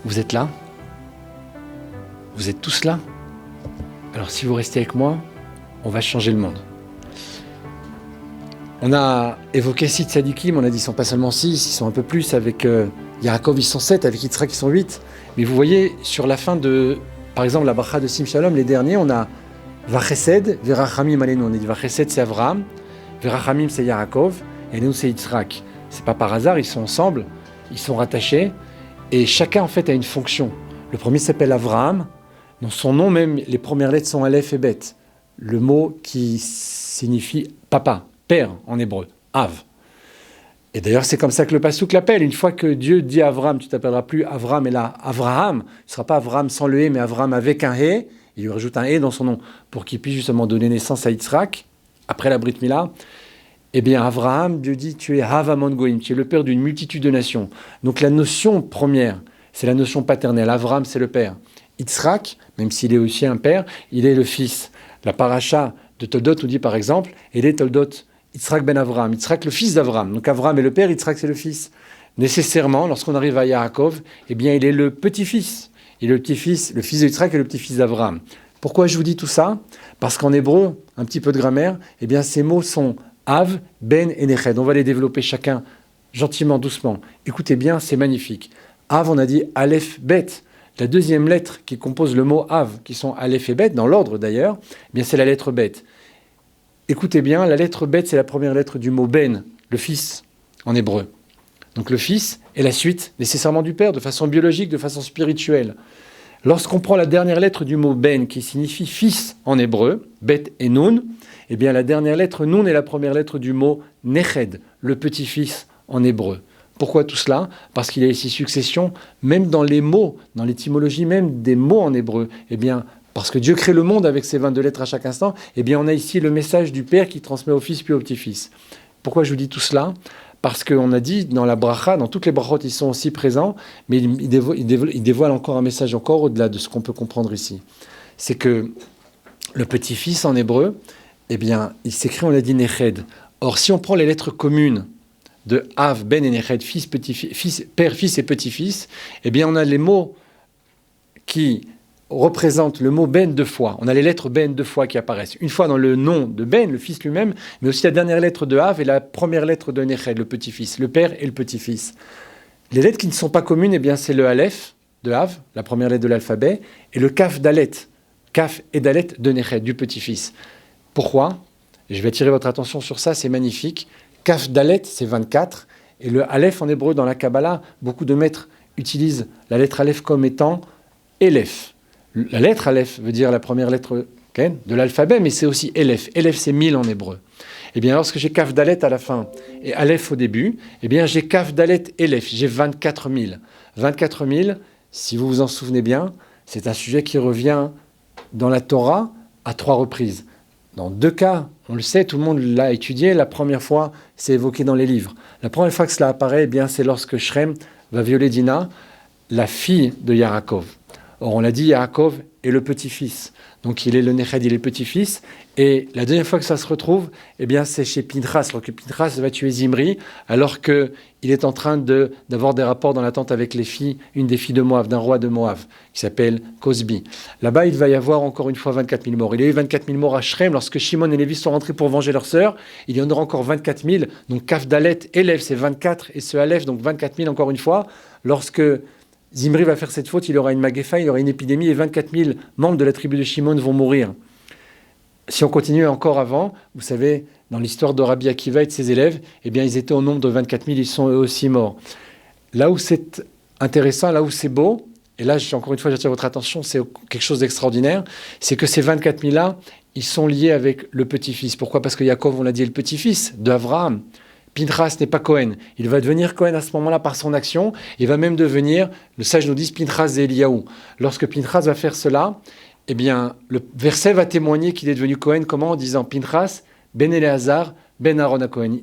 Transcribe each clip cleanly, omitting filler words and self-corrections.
Vous êtes là? Vous êtes tous là? Alors si vous restez avec moi, on va changer le monde. On a évoqué 6 tzadikim, on a dit qu'ils ne sont pas seulement 6, ils sont un peu plus, avec Yaakov ils sont 7, avec Yitzhak ils sont 8. Mais vous voyez, sur la fin de, par exemple, la bracha de Sim Shalom, les derniers, on a Vachesed, Verachamim Aleinu. On a dit Vachesed c'est Avraham, Verachamim c'est Yaakov, et nous c'est Yitzhak. C'est pas par hasard, ils sont ensemble, ils sont rattachés, et chacun en fait a une fonction. Le premier s'appelle Avraham, dans son nom même, les premières lettres sont Aleph et Bet. Le mot qui signifie papa, père en hébreu, Av. Et d'ailleurs, c'est comme ça que le Passouk l'appelle. Une fois que Dieu dit à Avraham, tu t'appelleras plus Avram, mais là, Avraham, ce ne sera pas Avraham sans le « et », mais Avraham avec un « et ». Il lui rajoute un « et » dans son nom pour qu'il puisse justement donner naissance à Yitzhak, après la Brit Mila. Eh bien, Avraham, Dieu dit, tu es Havamon Goïm, tu es le père d'une multitude de nations. Donc la notion première, c'est la notion paternelle. Avraham, c'est le père. Yitzhak, même s'il est aussi un père, il est le fils. La paracha de Toldot nous dit par exemple, il est Toldot, Yitzhak ben Avraham, Yitzhak le fils d'Avraham. Donc Avraham est le père, Yitzhak c'est le fils. Nécessairement, lorsqu'on arrive à Yaakov, eh bien il est le petit-fils. Il est le petit-fils, le fils de Yitzhak et le petit-fils d'Avraham. Pourquoi je vous dis tout ça? Parce qu'en hébreu, un petit peu de grammaire, eh bien ces mots sont Av, Ben et Neched. On va les développer chacun gentiment, doucement. Écoutez bien, c'est magnifique. Av, on a dit Aleph, Bet. La deuxième lettre qui compose le mot Av, qui sont Aleph et Bet, dans l'ordre d'ailleurs, eh bien c'est la lettre Bet. Écoutez bien, la lettre Bet, c'est la première lettre du mot Ben, le fils, en hébreu. Donc le fils est la suite nécessairement du père, de façon biologique, de façon spirituelle. Lorsqu'on prend la dernière lettre du mot Ben, qui signifie fils en hébreu, Bet et Nun, eh bien la dernière lettre Nun est la première lettre du mot Neched, le petit-fils en hébreu. Pourquoi tout cela? Parce qu'il y a ici succession, même dans les mots, dans l'étymologie même des mots en hébreu. Eh bien, parce que Dieu crée le monde avec ses 22 lettres à chaque instant, eh bien on a ici le message du Père qui transmet au Fils puis au Petit-Fils. Pourquoi je vous dis tout cela? Parce qu'on a dit dans la bracha, dans toutes les brachot, ils sont aussi présents, mais ils dévoilent encore un message encore au-delà de ce qu'on peut comprendre ici. C'est que le Petit-Fils en hébreu, eh bien, il s'écrit, on l'a dit, Neched. Or, si on prend les lettres communes de Av, Ben et Neched, père, fils et petit-fils, eh bien on a les mots qui représentent le mot Ben 2 fois. On a les lettres Ben 2 fois qui apparaissent. Une fois dans le nom de Ben, le fils lui-même, mais aussi la dernière lettre de Av et la première lettre de Neched, le petit-fils, le père et le petit-fils. Les lettres qui ne sont pas communes, eh bien c'est le Aleph de Av, la première lettre de l'alphabet, et le Kaf Dalet, Kaf et Dalet de Neched, du petit-fils. Pourquoi? Je vais attirer votre attention sur ça, c'est magnifique. Kaf Dalet, c'est 24, et le Aleph en hébreu dans la Kabbalah, beaucoup de maîtres utilisent la lettre Aleph comme étant Elef. La lettre Aleph veut dire la première lettre de l'alphabet, mais c'est aussi Elef. Elef, c'est 1000 en hébreu. Eh bien, lorsque j'ai Kaf Dalet à la fin et Aleph au début, eh bien, j'ai Kaf Dalet Elef, j'ai 24 000. 24 000, si vous vous en souvenez bien, c'est un sujet qui revient dans la Torah à 3 reprises. Dans 2 cas, on le sait, tout le monde l'a étudié. La première fois, c'est évoqué dans les livres. La première fois que cela apparaît, eh bien, c'est lorsque Shrem va violer Dina, la fille de Yaakov. Or, on l'a dit, Yaakov est le petit-fils. Donc, il est le Neched, il est le petit-fils. Et la deuxième fois que ça se retrouve, eh bien, c'est chez Pinchas. Alors que Pinchas va tuer Zimri, alors qu'il est en train d'avoir des rapports dans la tente avec les filles, une des filles de Moab, d'un roi de Moab, qui s'appelle Cosbi. Là-bas, il va y avoir encore une fois 24 000 morts. Il y a eu 24 000 morts à Shrem. Lorsque Shimon et Lévi sont rentrés pour venger leur sœur, il y en aura encore 24 000. Donc, Kaf Dalet, Elef, c'est 24, et ce Aleph, donc 24 000 encore une fois. Lorsque Zimri va faire cette faute, il aura une magéfa, il aura une épidémie, et 24 000 membres de la tribu de Shimon vont mourir. Si on continue encore avant, vous savez, dans l'histoire de Rabbi Akiva et de ses élèves, eh bien, ils étaient au nombre de 24 000, ils sont eux aussi morts. Là où c'est intéressant, là où c'est beau, et là, encore une fois, j'attire votre attention, c'est quelque chose d'extraordinaire, c'est que ces 24 000-là, ils sont liés avec le petit-fils. Pourquoi? Parce que Yaakov, on l'a dit, est le petit-fils d'Avraham. Pinchas n'est pas Cohen. Il va devenir Cohen à ce moment-là par son action. Il va même devenir, le sage nous dit, Pinchas et Eliaou. Lorsque Pinchas va faire cela, eh bien, le verset va témoigner qu'il est devenu Cohen. Comment? En disant Pinchas, Ben Eleazar, Ben Aaron à Cohen.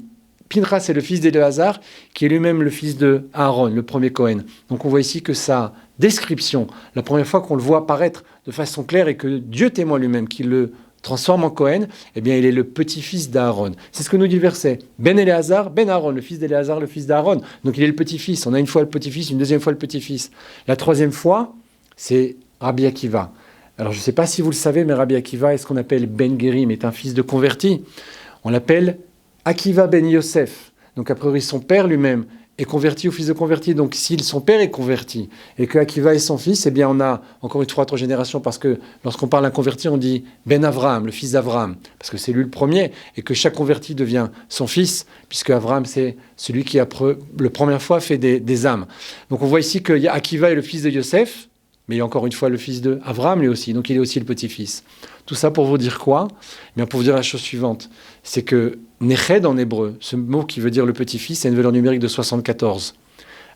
Pinchas est le fils d'Éléazar, qui est lui-même le fils de Aaron, le premier Cohen. Donc on voit ici que sa description, la première fois qu'on le voit apparaître de façon claire et que Dieu témoigne lui-même qu'il le transforme en Cohen, eh bien il est le petit-fils d'Aaron. C'est ce que nous dit le verset. Ben Éléazar, Ben Aaron, le fils d'Éléazar, le fils d'Aaron. Donc il est le petit-fils. On a une fois le petit-fils, une deuxième fois le petit-fils. La troisième fois, c'est Rabbi Akiva. Alors je ne sais pas si vous le savez, mais Rabbi Akiva est ce qu'on appelle Ben Gerim, est un fils de converti. On l'appelle Akiva ben Yosef. Donc a priori son père lui-même est converti ou fils de converti. Donc si son père est converti et que Akiva est son fils, eh bien on a encore une fois 3 générations, parce que lorsqu'on parle d'un converti, on dit Ben Avraham, le fils d'Avraham, parce que c'est lui le premier, et que chaque converti devient son fils, puisque Avraham c'est celui qui a la première fois fait des âmes. Donc on voit ici que Akiva est le fils de Yosef, mais il est encore une fois le fils d'Avraham lui aussi, donc il est aussi le petit-fils. Tout ça pour vous dire quoi ? Eh bien pour vous dire la chose suivante, c'est que Neched en hébreu, ce mot qui veut dire le petit-fils, c'est une valeur numérique de 74.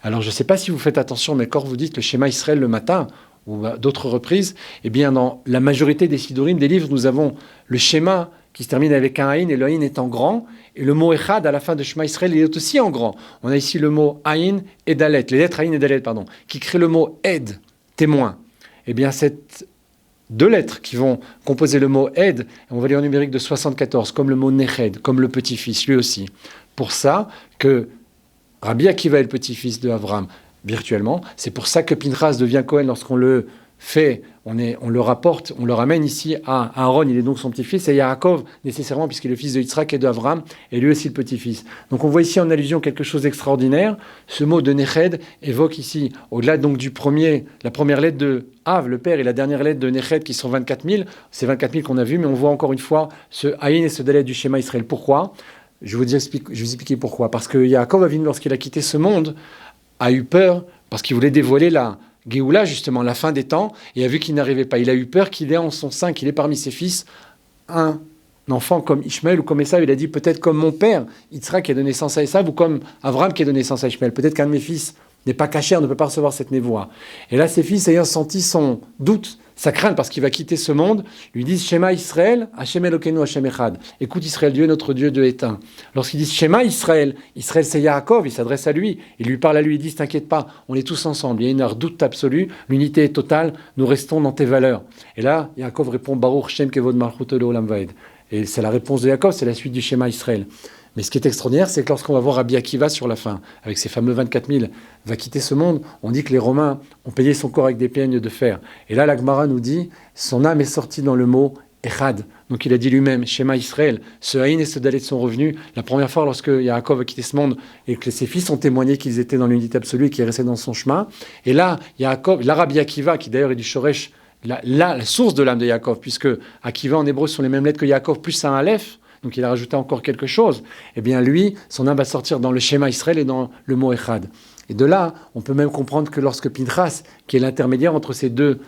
Alors je ne sais pas si vous faites attention, mais quand vous dites le schéma Israël le matin, ou à d'autres reprises, eh bien dans la majorité des Sidurim, des livres, nous avons le schéma qui se termine avec un Aïn, et le Aïn est en grand, et le mot Echad à la fin de Shema Israël il est aussi en grand. On a ici le mot Aïn et Dalet, les lettres Aïn et Dalet, qui créent le mot Ed, témoin. Eh bien, cette 2 lettres qui vont composer le mot Ed, on va lire en numérique de 74, comme le mot Neched, comme le petit-fils, lui aussi. Pour ça que Rabbi Akiva est le petit-fils de Avraham, virtuellement. C'est pour ça que Pinchas devient Cohen lorsqu'on le fait, on le rapporte, on le ramène ici à Aaron, il est donc son petit-fils, et Yaakov, nécessairement, puisqu'il est le fils de Yitzhak et d'Avraham, et lui aussi le petit-fils. Donc on voit ici en allusion quelque chose d'extraordinaire. Ce mot de Neched évoque ici, au-delà donc du la première lettre de Av, le père, et la dernière lettre de Neched, qui sont 24 000, c'est 24 000 qu'on a vu, mais on voit encore une fois ce Aïn et ce Dalet du schéma Israël. Pourquoi ? Je vais vous expliquer pourquoi. Parce que Yaakov Avinu, lorsqu'il a quitté ce monde, a eu peur, parce qu'il voulait dévoiler la Géoula, justement, la fin des temps, et a vu qu'il n'arrivait pas. Il a eu peur qu'il ait en son sein, qu'il ait parmi ses fils, un enfant comme Ishmaël ou comme Esav. Il a dit peut-être comme mon père, Yitzhak, qui a donné naissance à Esav, ou comme Avraham qui a donné naissance à Ishmaël. Peut-être qu'un de mes fils n'est pas caché, ne peut pas recevoir cette névoie. Et là, ses fils, ayant senti son doute, sa crainte, parce qu'il va quitter ce monde, lui disent Shema Israël, Hashem Elokeinu, Hashem Echad. Écoute Israël, Dieu, notre Dieu, Dieu est un. Lorsqu'ils disent Shema Israël, Israël c'est Yaakov, il s'adresse à lui, il lui parle à lui, il dit t'inquiète pas, on est tous ensemble, il y a une redoute absolue, l'unité est totale, nous restons dans tes valeurs. Et là, Yaakov répond Baruch Shem Kevod Malchut Leolam Vaed. Et c'est la réponse de Yaakov, c'est la suite du Shema Israël. Mais ce qui est extraordinaire, c'est que lorsqu'on va voir Rabbi Akiva sur la fin, avec ses fameux 24 000, va quitter ce monde, on dit que les Romains ont payé son corps avec des peignes de fer. Et là, la Gemara nous dit, son âme est sortie dans le mot Echad. Donc il a dit lui-même, Shema Israël, ce Haïn et ce Dalet sont revenus. La première fois, lorsque Yaakov a quitté ce monde et que ses fils ont témoigné qu'ils étaient dans l'unité absolue et qu'ils restaient dans son chemin. Et là, Rabbi Akiva, qui d'ailleurs est du Shoresh, la source de l'âme de Yaakov, puisque Akiva en hébreu sont les mêmes lettres que Yaakov, plus un Aleph, donc il a rajouté encore quelque chose, eh bien lui, son âme va sortir dans le schéma Israël et dans le mot Echad. Et de là, on peut même comprendre que lorsque Pinchas, qui est l'intermédiaire entre ces 2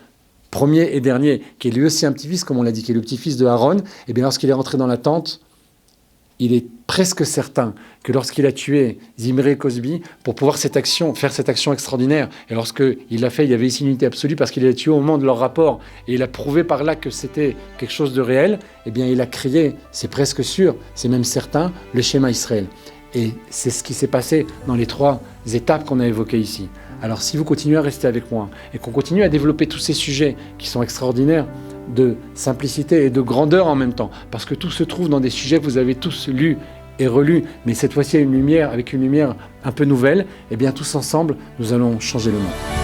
premiers et derniers, qui est lui aussi un petit-fils, comme on l'a dit, qui est le petit-fils de Aaron, eh bien lorsqu'il est rentré dans la tente, il est presque certain que lorsqu'il a tué Zimri et Cosbi, pour pouvoir faire cette action extraordinaire, et lorsqu'il l'a fait, il y avait ici une unité absolue, parce qu'il l'a tué au moment de leur rapport, et il a prouvé par là que c'était quelque chose de réel, eh bien il a crié, c'est presque sûr, c'est même certain, le schéma Israël. Et c'est ce qui s'est passé dans les 3 étapes qu'on a évoquées ici. Alors si vous continuez à rester avec moi, et qu'on continue à développer tous ces sujets qui sont extraordinaires, de simplicité et de grandeur en même temps, parce que tout se trouve dans des sujets que vous avez tous lus et relus, mais cette fois-ci avec une lumière un peu nouvelle, et bien tous ensemble, nous allons changer le monde.